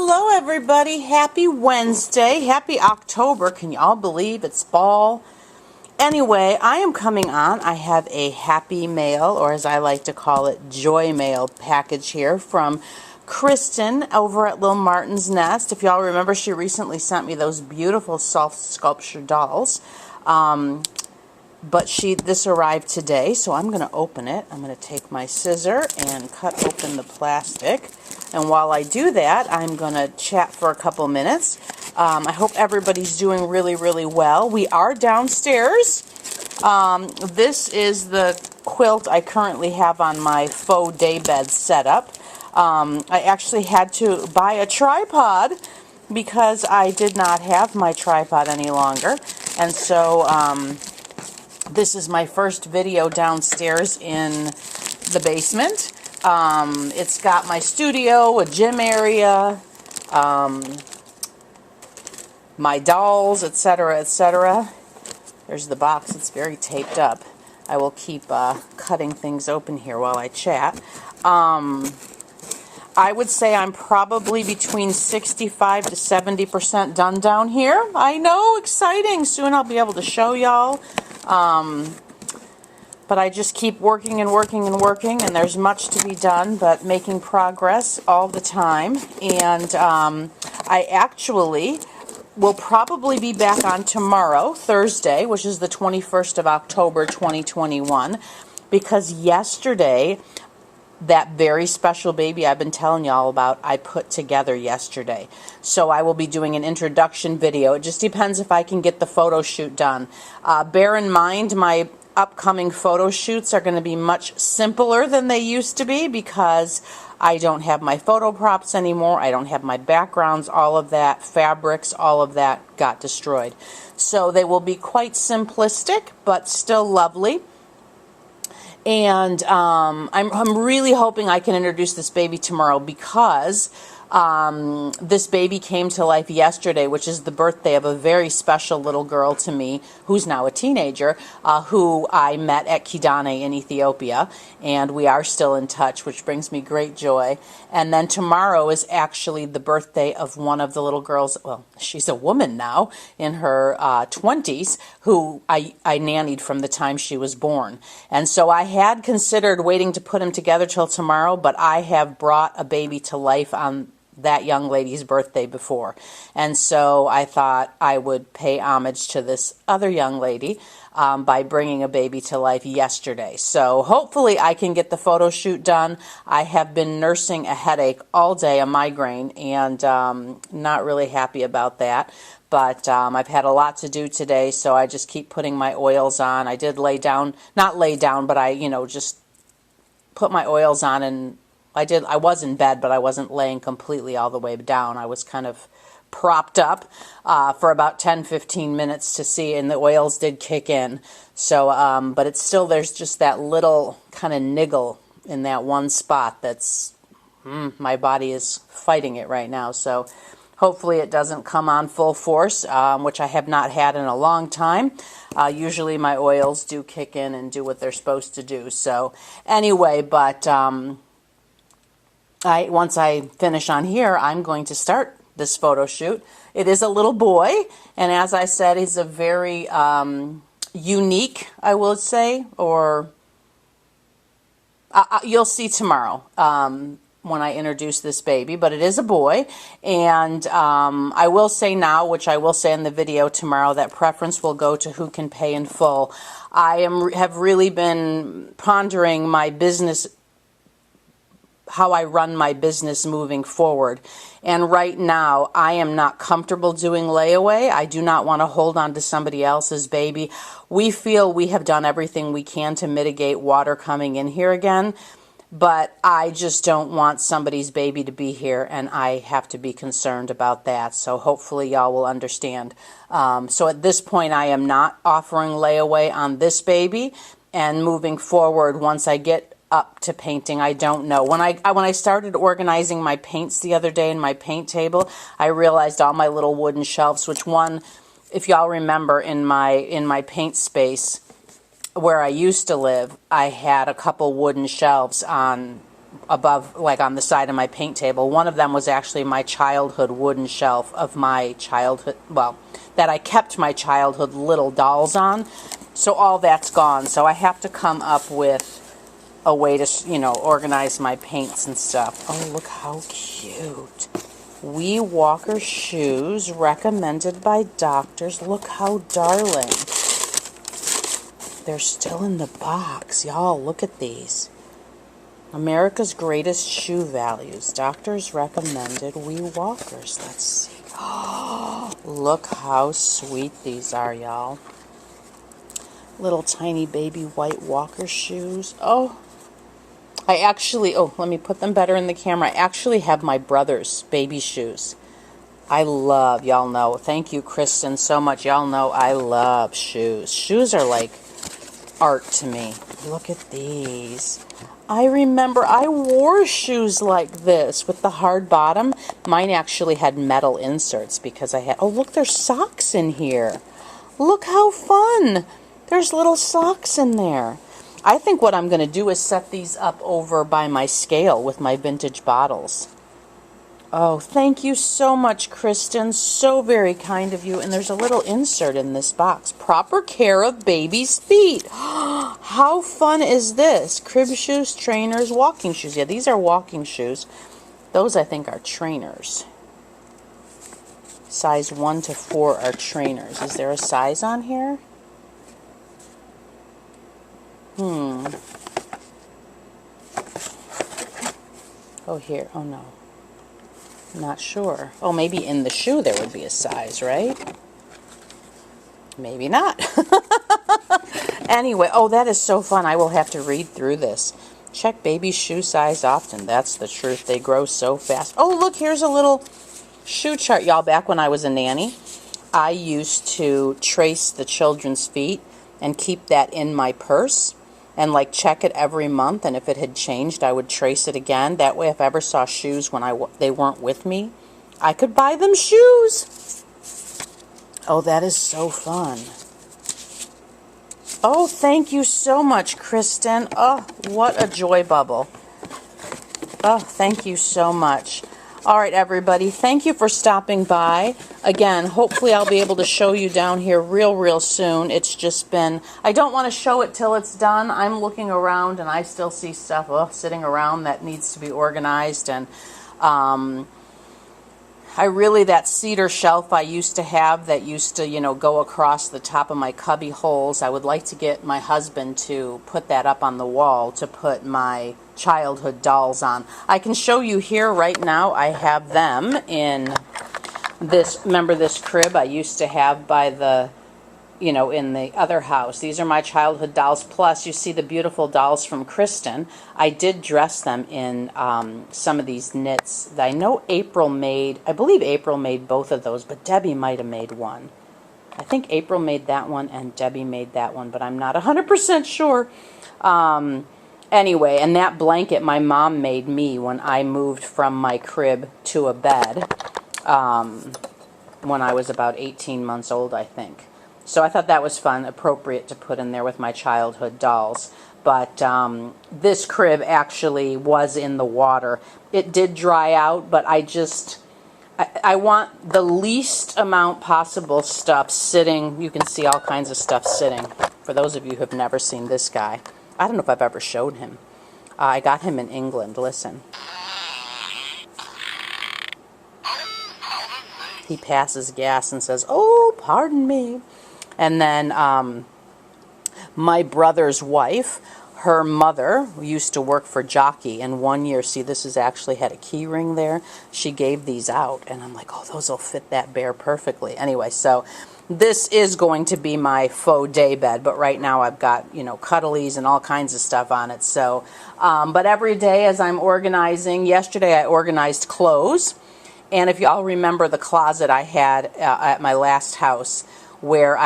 Hello everybody, happy Wednesday, happy October. Can you all believe it's fall? Anyway, I am coming on. I have a happy mail, or as I like to call it, joy mail package here from Kristen over at Little Martin's Nest. If y'all remember, she recently sent me those beautiful soft sculpture dolls. But this arrived today, so I'm going to open it. I'm going to take my scissor and cut open the plastic. And while I do that, I'm going to chat for a couple minutes. I hope everybody's doing really, really well. We are downstairs. This is the quilt I currently have on my faux daybed setup. I actually had to buy a tripod because I did not have my tripod any longer. And so this is my first video downstairs in the basement. It's got my studio, a gym area, my dolls, etc., etc. There's the box. It's very taped up. I will keep cutting things open here while I chat. I would say I'm probably between 65 to 70% done down here. I know, exciting. Soon I'll be able to show y'all. But I just keep working and working and working, and there's much to be done, but making progress all the time. And I actually will probably be back on tomorrow, Thursday, which is the 21st of October, 2021, because yesterday, that very special baby I've been telling y'all about, I put together yesterday. So I will be doing an introduction video. It just depends if I can get the photo shoot done. Bear in mind, my upcoming photo shoots are going to be much simpler than they used to be because I don't have my photo props anymore. I don't have my backgrounds, all of that, fabrics, all of that got destroyed. So they will be quite simplistic, but still lovely. And I'm really hoping I can introduce this baby tomorrow because this baby came to life yesterday, which is the birthday of a very special little girl to me, who's now a teenager, who I met at Kymberlee in Ethiopia, and we are still in touch, which brings me great joy. And then tomorrow is actually the birthday of one of the little girls, well, she's a woman now, in her 20s, who I nannied from the time she was born. And so I had considered waiting to put them together till tomorrow, but I have brought a baby to life on that young lady's birthday before. And so I thought I would pay homage to this other young lady by bringing a baby to life yesterday. So hopefully I can get the photo shoot done. I have been nursing a headache all day, a migraine, and not really happy about that. But I've had a lot to do today, so I just keep putting my oils on. I did not lay down, but I, just put my oils on, and I was in bed, but I wasn't laying completely all the way down. I was kind of propped up for about 10-15 minutes to see, and the oils did kick in. So, but it's still, there's just that little kind of niggle in that one spot that's, my body is fighting it right now. So hopefully it doesn't come on full force, which I have not had in a long time. Usually my oils do kick in and do what they're supposed to do. So anyway, but once I finish on here, I'm going to start this photo shoot. It is a little boy, and as I said, he's a very unique, I will say, or you'll see tomorrow when I introduce this baby, but it is a boy. And I will say now, which I will say in the video tomorrow, that preference will go to who can pay in full. I have really been pondering my business, how I run my business moving forward. And right now, I am not comfortable doing layaway. I do not want to hold on to somebody else's baby. We feel we have done everything we can to mitigate water coming in here again, but I just don't want somebody's baby to be here, and I have to be concerned about that. So hopefully y'all will understand. So at this point, I am not offering layaway on this baby, and moving forward, once I get up to painting, I don't know. When I started organizing my paints the other day in my paint table, I realized all my little wooden shelves, which one, if y'all remember, in my paint space where I used to live, I had a couple wooden shelves on above, like on the side of my paint table. One of them was actually my childhood wooden shelf of my childhood, well, that I kept my childhood little dolls on. So all that's gone. So I have to come up with a way to, you know, organize my paints and stuff. Oh, look how cute. Wee Walker shoes recommended by doctors. Look how darling. They're still in the box. Y'all, look at these. America's greatest shoe values. Doctors recommended Wee Walkers. Let's see. Oh, look how sweet these are, y'all. Little tiny baby white Walker shoes. Oh, I actually, oh, let me put them better in the camera. I actually have my brother's baby shoes. I love, y'all know, thank you, Kristen, so much. Y'all know I love shoes. Shoes are like art to me. Look at these. I remember I wore shoes like this with the hard bottom. Mine actually had metal inserts because I had, oh, look, there's socks in here. Look how fun. There's little socks in there. I think what I'm going to do is set these up over by my scale with my vintage bottles. Oh, thank you so much, Kristen. So very kind of you. And there's a little insert in this box. Proper care of baby's feet. How fun is this? Crib shoes, trainers, walking shoes. Yeah, these are walking shoes. Those, I think, are trainers. Size 1 to 4 are trainers. Is there a size on here? Oh, here. Oh, no. Not sure. Oh, maybe in the shoe there would be a size, right? Maybe not. Anyway, oh, that is so fun. I will have to read through this. Check baby's shoe size often. That's the truth. They grow so fast. Oh, look, here's a little shoe chart, y'all. Back when I was a nanny, I used to trace the children's feet and keep that in my purse and like check it every month, and if it had changed I would trace it again. That way if I ever saw shoes when they weren't with me, I could buy them shoes. Oh, that is so fun. Oh, thank you so much, Kristen. Oh, what a joy bubble. Oh, thank you so much. All right, everybody, thank you for stopping by. Again, hopefully I'll be able to show you down here real soon. It's just been, I don't want to show it till it's done. I'm looking around and I still see stuff sitting around that needs to be organized. And that cedar shelf I used to have that used to, you know, go across the top of my cubby holes, I would like to get my husband to put that up on the wall to put my childhood dolls on. I can show you here right now. I have them in this, remember this crib I used to have by the, you know, in the other house. These are my childhood dolls. Plus, you see the beautiful dolls from Kristen. I did dress them in some of these knits that I know April made. I believe April made both of those, but Debbie might have made one. I think April made that one and Debbie made that one, but I'm not 100% sure. Anyway, and that blanket my mom made me when I moved from my crib to a bed when I was about 18 months old, I think. So I thought that was fun, appropriate to put in there with my childhood dolls. But this crib actually was in the water. It did dry out, but I want the least amount possible stuff sitting. You can see all kinds of stuff sitting. For those of you who have never seen this guy, I don't know if I've ever showed him. I got him in England. Listen. He passes gas and says, "Oh, pardon me." And then my brother's wife, her mother used to work for Jockey, and one year, see, this is actually had a key ring there. She gave these out, and I'm like, oh, those will fit that bear perfectly. Anyway, so this is going to be my faux day bed, but right now I've got, you know, cuddlies and all kinds of stuff on it. So, but every day as I'm organizing, yesterday I organized clothes, and if y'all remember the closet I had at my last house, where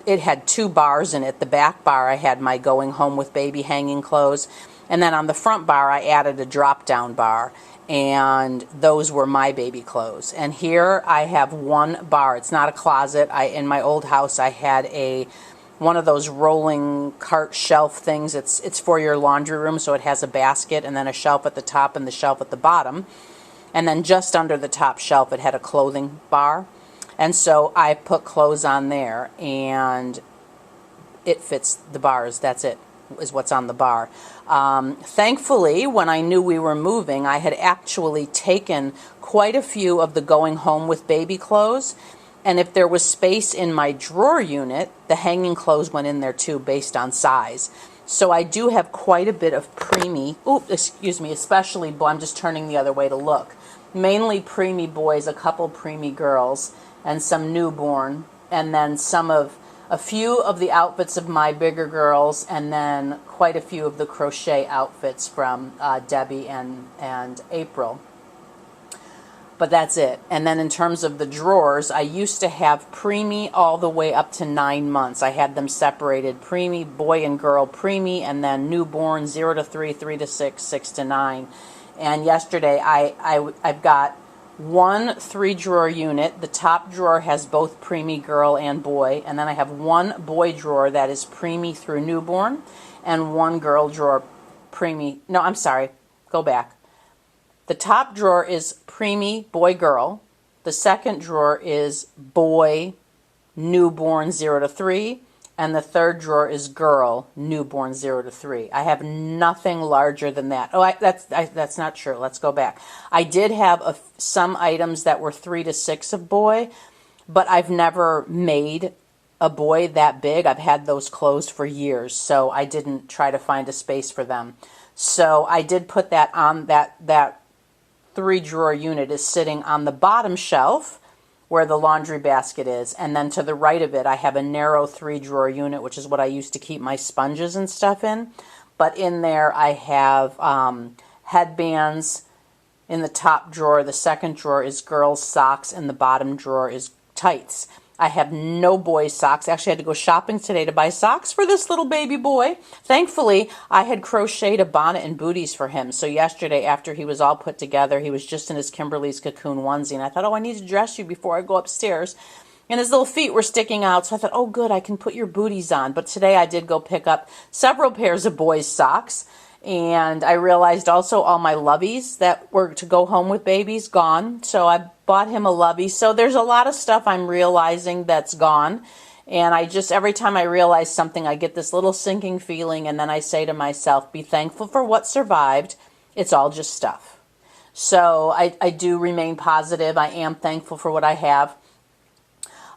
it had 2 bars in it. The back bar I had my going home with baby hanging clothes, and then on the front bar I added a drop down bar, and those were my baby clothes. And here I have 1 bar. It's not a closet. In my old house I had one of those rolling cart shelf things. It's for your laundry room, so it has a basket and then a shelf at the top and the shelf at the bottom. And then just under the top shelf, it had a clothing bar. And so I put clothes on there, and it fits the bars. That's it, is what's on the bar. Thankfully, when I knew we were moving, I had actually taken quite a few of the going home with baby clothes. And if there was space in my drawer unit, the hanging clothes went in there too, based on size. So I do have quite a bit of preemie, especially, I'm just turning the other way to look. Mainly preemie boys, a couple preemie girls, and some newborn, and then a few of the outfits of my bigger girls, and then quite a few of the crochet outfits from Debbie and April. But that's it. And then in terms of the drawers, I used to have preemie all the way up to 9 months. I had them separated: preemie, boy and girl preemie, and then newborn, 0 to 3, 3 to 6, 6 to 9. And yesterday I've got one 3-drawer unit. The top drawer has both preemie girl and boy, and then I have one boy drawer that is preemie through newborn, and one girl drawer preemie. No, I'm sorry. Go back. The top drawer is preemie, boy, girl. The second drawer is boy, newborn, 0 to 3. And the third drawer is girl, newborn, 0 to 3. I have nothing larger than that. Oh, that's not true. Let's go back. I did have some items that were 3 to 6 of boy, but I've never made a boy that big. I've had those clothes for years, so I didn't try to find a space for them. So I did put that on that 3-drawer unit is sitting on the bottom shelf where the laundry basket is, and then to the right of it I have a narrow 3-drawer unit, which is what I used to keep my sponges and stuff in. But in there I have headbands in the top drawer. The second drawer is girls' socks, and the bottom drawer is tights. I have no boys' socks. Actually, I had to go shopping today to buy socks for this little baby boy. Thankfully, I had crocheted a bonnet and booties for him. So yesterday, after he was all put together, he was just in his Kymberlee's Cocoon onesie. And I thought, oh, I need to dress you before I go upstairs. And his little feet were sticking out. So I thought, oh, good, I can put your booties on. But today I did go pick up several pairs of boys' socks. And I realized also all my loveys that were to go home with babies, gone. So I bought him a lovey. So there's a lot of stuff I'm realizing that's gone. And I just, every time I realize something, I get this little sinking feeling. And then I say to myself, be thankful for what survived. It's all just stuff. So I do remain positive. I am thankful for what I have.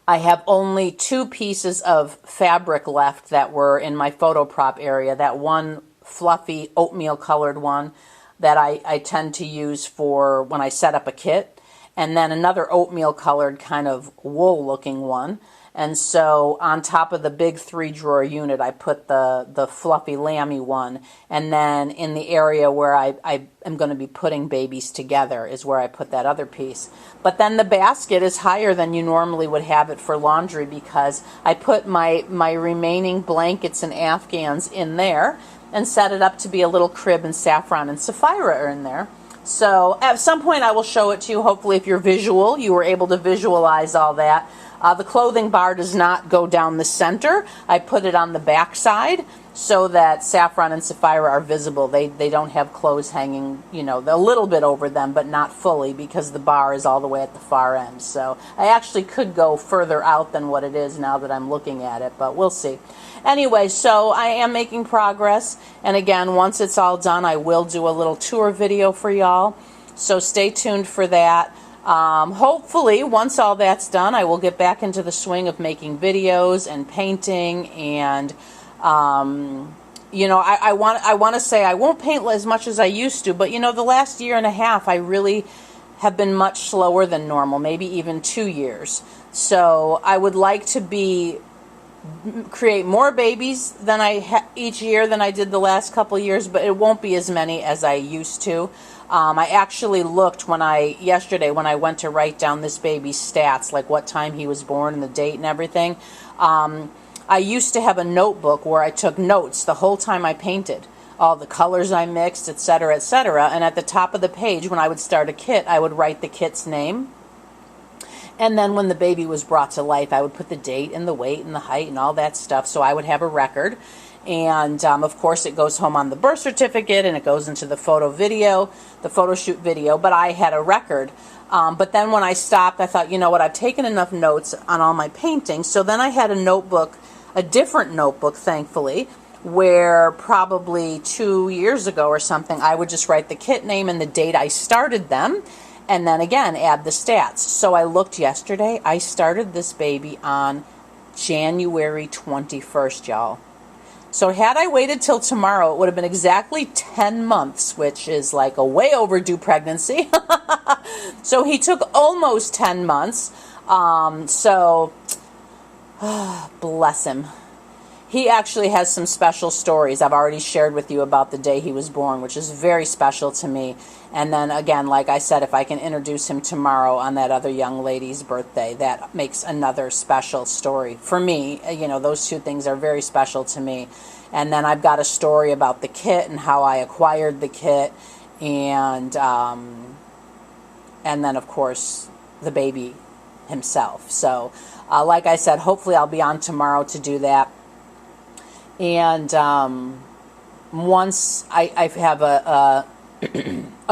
I have only 2 pieces of fabric left that were in my photo prop area. That one fluffy oatmeal colored one that I tend to use for when I set up a kit, and then another oatmeal colored kind of wool looking one. And so on top of the big 3-drawer unit I put the fluffy lammy one, and then in the area where I am going to be putting babies together is where I put that other piece. But then the basket is higher than you normally would have it for laundry, because I put my remaining blankets and afghans in there and set it up to be a little crib, and Saffron and Sapphira are in there. So at some point I will show it to you. Hopefully if you're visual, you were able to visualize all that. The clothing bar does not go down the center. I put it on the back side so that Saffron and Sapphira are visible. They don't have clothes hanging, you know, a little bit over them, but not fully, because the bar is all the way at the far end. So I actually could go further out than what it is now that I'm looking at it, but we'll see. Anyway, so I am making progress, and again, once it's all done, I will do a little tour video for y'all, so stay tuned for that. Hopefully, once all that's done, I will get back into the swing of making videos and painting, and you know, I want to say I won't paint as much as I used to, but you know, the last year and a half, I really have been much slower than normal, maybe even 2 years. So I would like to create more babies than each year than I did the last couple of years, but it won't be as many as I used to. I actually looked yesterday when I went to write down this baby's stats, like what time he was born and the date and everything. I used to have a notebook where I took notes the whole time I painted, all the colors I mixed, etc., etc. And at the top of the page, when I would start a kit, I would write the kit's name. And then when the baby was brought to life, I would put the date and the weight and the height and all that stuff, so I would have a record. And of course, it goes home on the birth certificate, and it goes into the photo shoot video. But I had a record. But then when I stopped, I thought, you know what? I've taken enough notes on all my paintings. So then I had a notebook, a different notebook, thankfully, where probably 2 years ago or something, I would just write the kit name and the date I started them. And then again, add the stats. So I looked yesterday. I started this baby on January 21st, y'all. So had I waited till tomorrow, it would have been exactly 10 months, which is like a way overdue pregnancy. So he took almost 10 months. Bless him. He actually has some special stories I've already shared with you about the day he was born, which is very special to me. And then again, like I said, if I can introduce him tomorrow on that other young lady's birthday, that makes another special story for me. You know, those two things are very special to me. And then I've got a story about the kit and how I acquired the kit, and then of course the baby himself. So like I said, hopefully I'll be on tomorrow to do that. And once I have a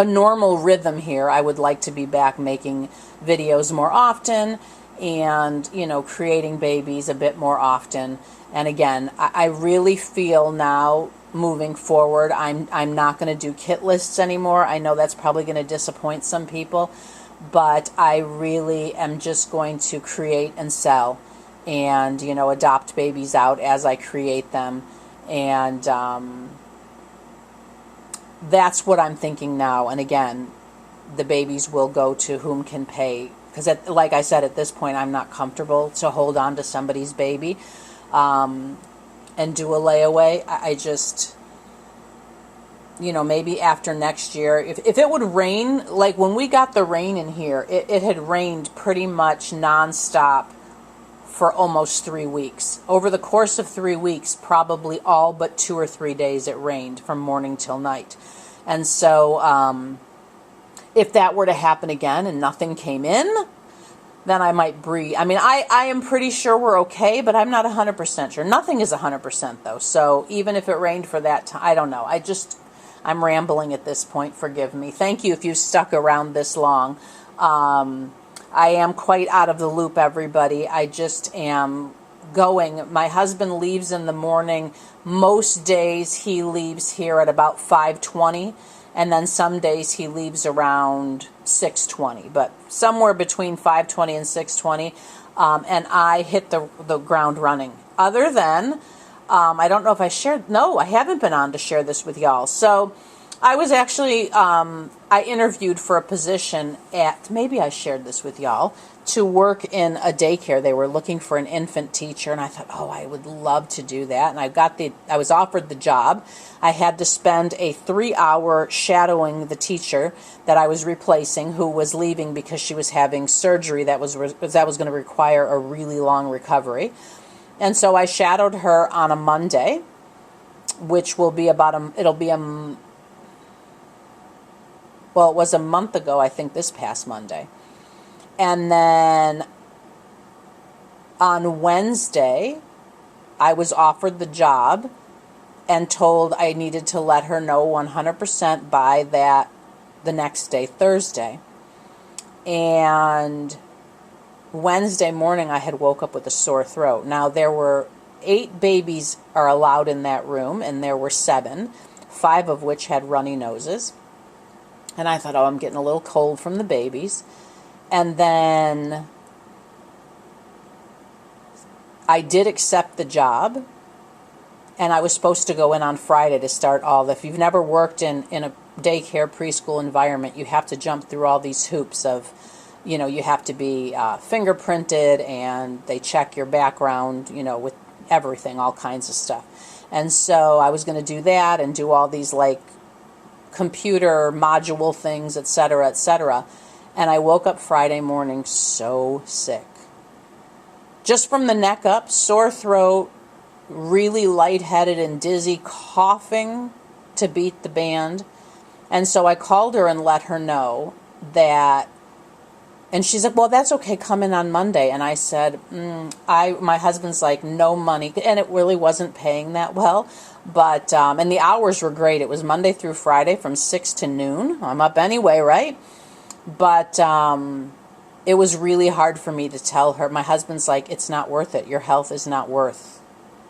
normal rhythm here, I would like to be back making videos more often, and, you know, creating babies a bit more often. And again, I really feel now moving forward, I'm not going to do kit lists anymore. I know that's probably going to disappoint some people, but I really am just going to create and sell, and, you know, adopt babies out as I create them. And that's what I'm thinking now. And again, the babies will go to whom can pay, because like I said, at this point I'm not comfortable to hold on to somebody's baby and do a layaway. I just, you know, maybe after next year, if it would rain, like when we got the rain in here, it had rained pretty much nonstop for almost 3 weeks. Over the course of 3 weeks, probably all but 2 or 3 days it rained from morning till night. And so if that were to happen again and nothing came in, then I might breathe. I mean, I am pretty sure we're okay, but I'm not 100% sure. Nothing is 100% though. So even if it rained for that time, I don't know. I'm rambling at this point. Forgive me. Thank you if you stuck around this long. I am quite out of the loop, everybody. I just am going. My husband leaves in the morning. Most days he leaves here at about 5:20, and then some days he leaves around 6:20, but somewhere between 5:20 and 6:20, and I hit the ground running. Other than, I don't know if I shared, no, I haven't been on to share this with y'all. So I was actually, I interviewed for a position at, maybe I shared this with y'all, to work in a daycare. They were looking for an infant teacher, and I thought, oh, I would love to do that. And I was offered the job. I had to spend a 3-hour shadowing the teacher that I was replacing, who was leaving because she was having surgery that was going to require a really long recovery. And so I shadowed her on a Monday, which will be well, it was a month ago, I think, this past Monday. And then on Wednesday, I was offered the job and told I needed to let her know 100% by the next day, Thursday. And Wednesday morning, I had woke up with a sore throat. Now, there were 8 babies are allowed in that room, and there were 7, 5 of which had runny noses. And I thought, oh, I'm getting a little cold from the babies. And then I did accept the job, and I was supposed to go in on Friday to start if you've never worked in a daycare preschool environment, you have to jump through all these hoops of, you know, you have to be fingerprinted, and they check your background, you know, with everything, all kinds of stuff. And so I was going to do that and do all these, like, computer module things, etc., etc. And I woke up Friday morning so sick. Just from the neck up, sore throat, really lightheaded and dizzy, coughing to beat the band. And so I called her and let her know that And she's like, well, that's okay. Come in on Monday. And I said, my husband's like, no money. And it really wasn't paying that well. But, and the hours were great. It was Monday through Friday from 6 to noon. I'm up anyway, right? But it was really hard for me to tell her. My husband's like, it's not worth it. Your health is not worth.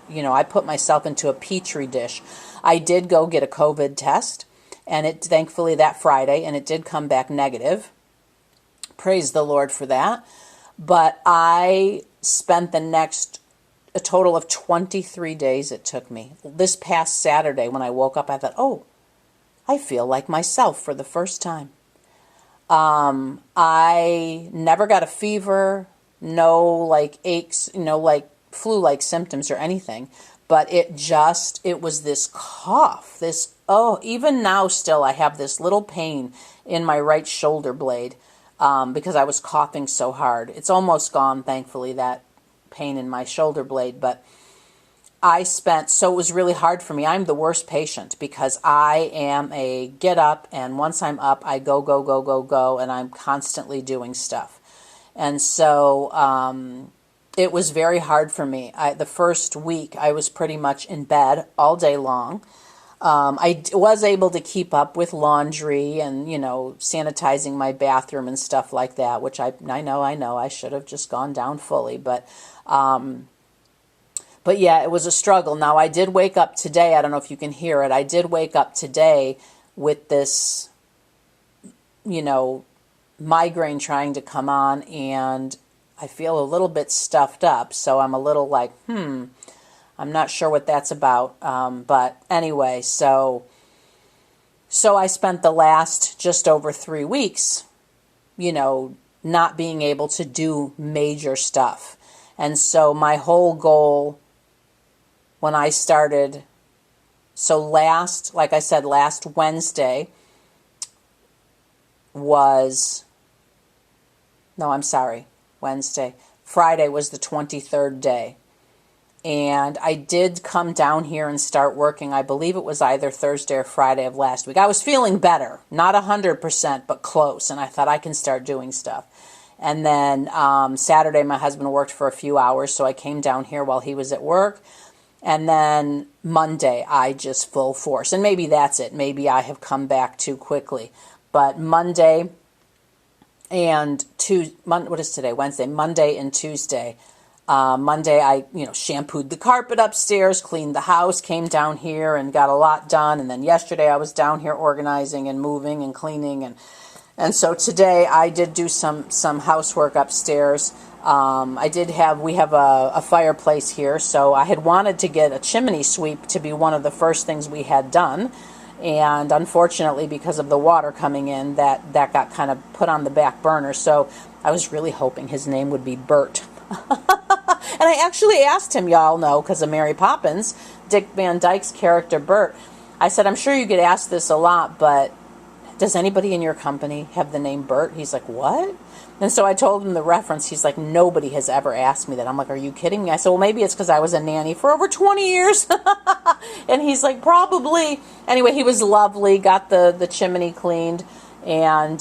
I put myself into a petri dish. I did go get a COVID test, and it thankfully that Friday, and it did come back negative. Praise the Lord for that. But I spent a total of 23 days it took me. This past Saturday when I woke up, I thought, oh, I feel like myself for the first time. I never got a fever, no like aches, like flu-like symptoms or anything. But it was this cough, even now still I have this little pain in my right shoulder blade. Because I was coughing so hard. It's almost gone, thankfully, that pain in my shoulder blade. But so it was really hard for me. I'm the worst patient because I am a get up, and once I'm up, I go, go, go, go, go, and I'm constantly doing stuff. And so it was very hard for me. The first week, I was pretty much in bed all day long. I was able to keep up with laundry and, sanitizing my bathroom and stuff like that, which I know I should have just gone down fully. But yeah, it was a struggle. Now, I did wake up today. I don't know if you can hear it. I did wake up today with this, migraine trying to come on, and I feel a little bit stuffed up. So I'm a little like, I'm not sure what that's about, but anyway, so I spent the last just over 3 weeks, not being able to do major stuff. And so my whole goal when I started, last Wednesday Friday was the 23rd day. And I did come down here and start working. I believe it was either Thursday or Friday of last week. I was feeling better, not 100%, but close. And I thought I can start doing stuff. And then Saturday, my husband worked for a few hours, so I came down here while he was at work. And then Monday, I just full force. And maybe that's it. Maybe I have come back too quickly. But Monday and Tuesday, what is today? Wednesday, Monday and Tuesday. Monday, I, shampooed the carpet upstairs, cleaned the house, came down here and got a lot done. And then yesterday I was down here organizing and moving and cleaning. And so today I did do some housework upstairs. We have a fireplace here. So I had wanted to get a chimney sweep to be one of the first things we had done. And unfortunately, because of the water coming in, that got kind of put on the back burner. So I was really hoping his name would be Bert. And I actually asked him, y'all know, because of Mary Poppins, Dick Van Dyke's character Bert. I said, I'm sure you get asked this a lot, but does anybody in your company have the name Bert? He's like, what? And so I told him the reference. He's like, nobody has ever asked me that. I'm like, are you kidding me? I said, well, maybe it's because I was a nanny for over 20 years. And he's like, probably. Anyway, he was lovely, got the chimney cleaned. And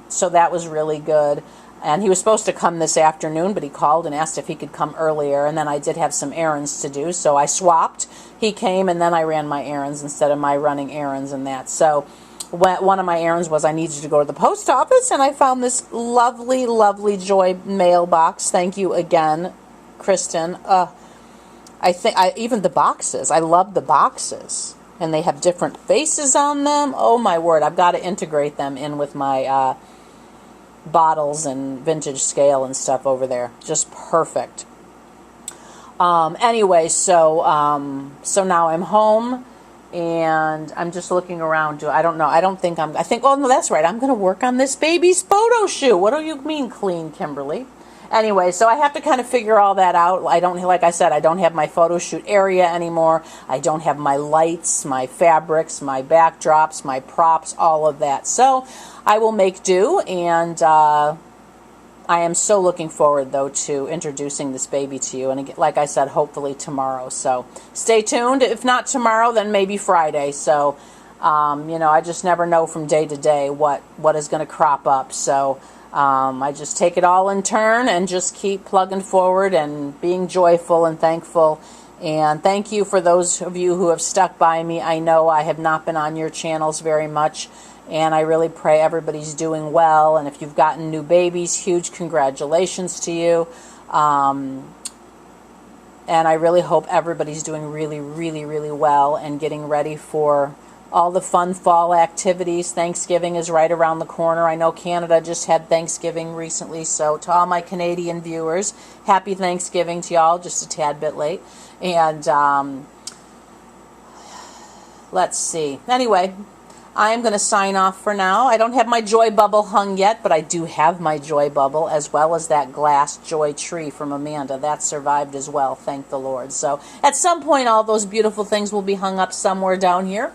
so that was really good. And he was supposed to come this afternoon, but he called and asked if he could come earlier. And then I did have some errands to do, so I swapped. He came, and then I ran my errands instead of my running errands and that. So one of my errands was I needed to go to the post office, and I found this lovely, lovely Joy mailbox. Thank you again, Kristen. Even the boxes. I love the boxes. And they have different faces on them. Oh, my word. I've got to integrate them in with my bottles and vintage scale and stuff over there. Just perfect. Anyway, so now I'm home and I'm just looking around. I don't know. Oh no, that's right. I'm going to work on this baby's photo shoot. What do you mean clean, Kymberlee? Anyway, so I have to kind of figure all that out. Like I said, I don't have my photo shoot area anymore. I don't have my lights, my fabrics, my backdrops, my props, all of that. So I will make do, and I am so looking forward, though, to introducing this baby to you. And like I said, hopefully tomorrow. So stay tuned. If not tomorrow, then maybe Friday. So, I just never know from day to day what is going to crop up. So I just take it all in turn and just keep plugging forward and being joyful and thankful. And thank you for those of you who have stuck by me. I know I have not been on your channels very much, and I really pray everybody's doing well. And if you've gotten new babies, huge congratulations to you. And I really hope everybody's doing really, really, really well and getting ready for all the fun fall activities. Thanksgiving is right around the corner. I know Canada just had Thanksgiving recently, so to all my Canadian viewers, happy Thanksgiving to y'all, just a tad bit late. And let's see. Anyway, I am going to sign off for now. I don't have my joy bubble hung yet, but I do have my joy bubble, as well as that glass joy tree from Amanda. That survived as well, thank the Lord. So at some point, all those beautiful things will be hung up somewhere down here.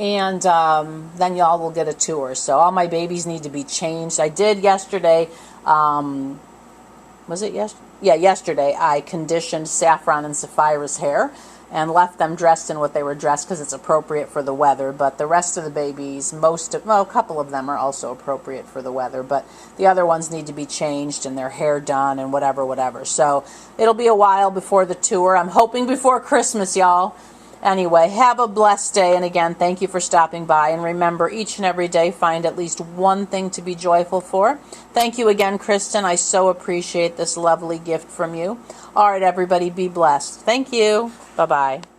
And then y'all will get a tour. So all my babies need to be changed. I did yesterday. Was it yesterday? Yeah, yesterday I conditioned Saffron and Sapphira's hair and left them dressed in what they were dressed because it's appropriate for the weather. But the rest of the babies, a couple of them are also appropriate for the weather. But the other ones need to be changed and their hair done and whatever. So it'll be a while before the tour. I'm hoping before Christmas, y'all. Anyway, have a blessed day, and again, thank you for stopping by, and remember, each and every day, find at least one thing to be joyful for. Thank you again, Kristen. I so appreciate this lovely gift from you. All right, everybody, be blessed. Thank you. Bye-bye.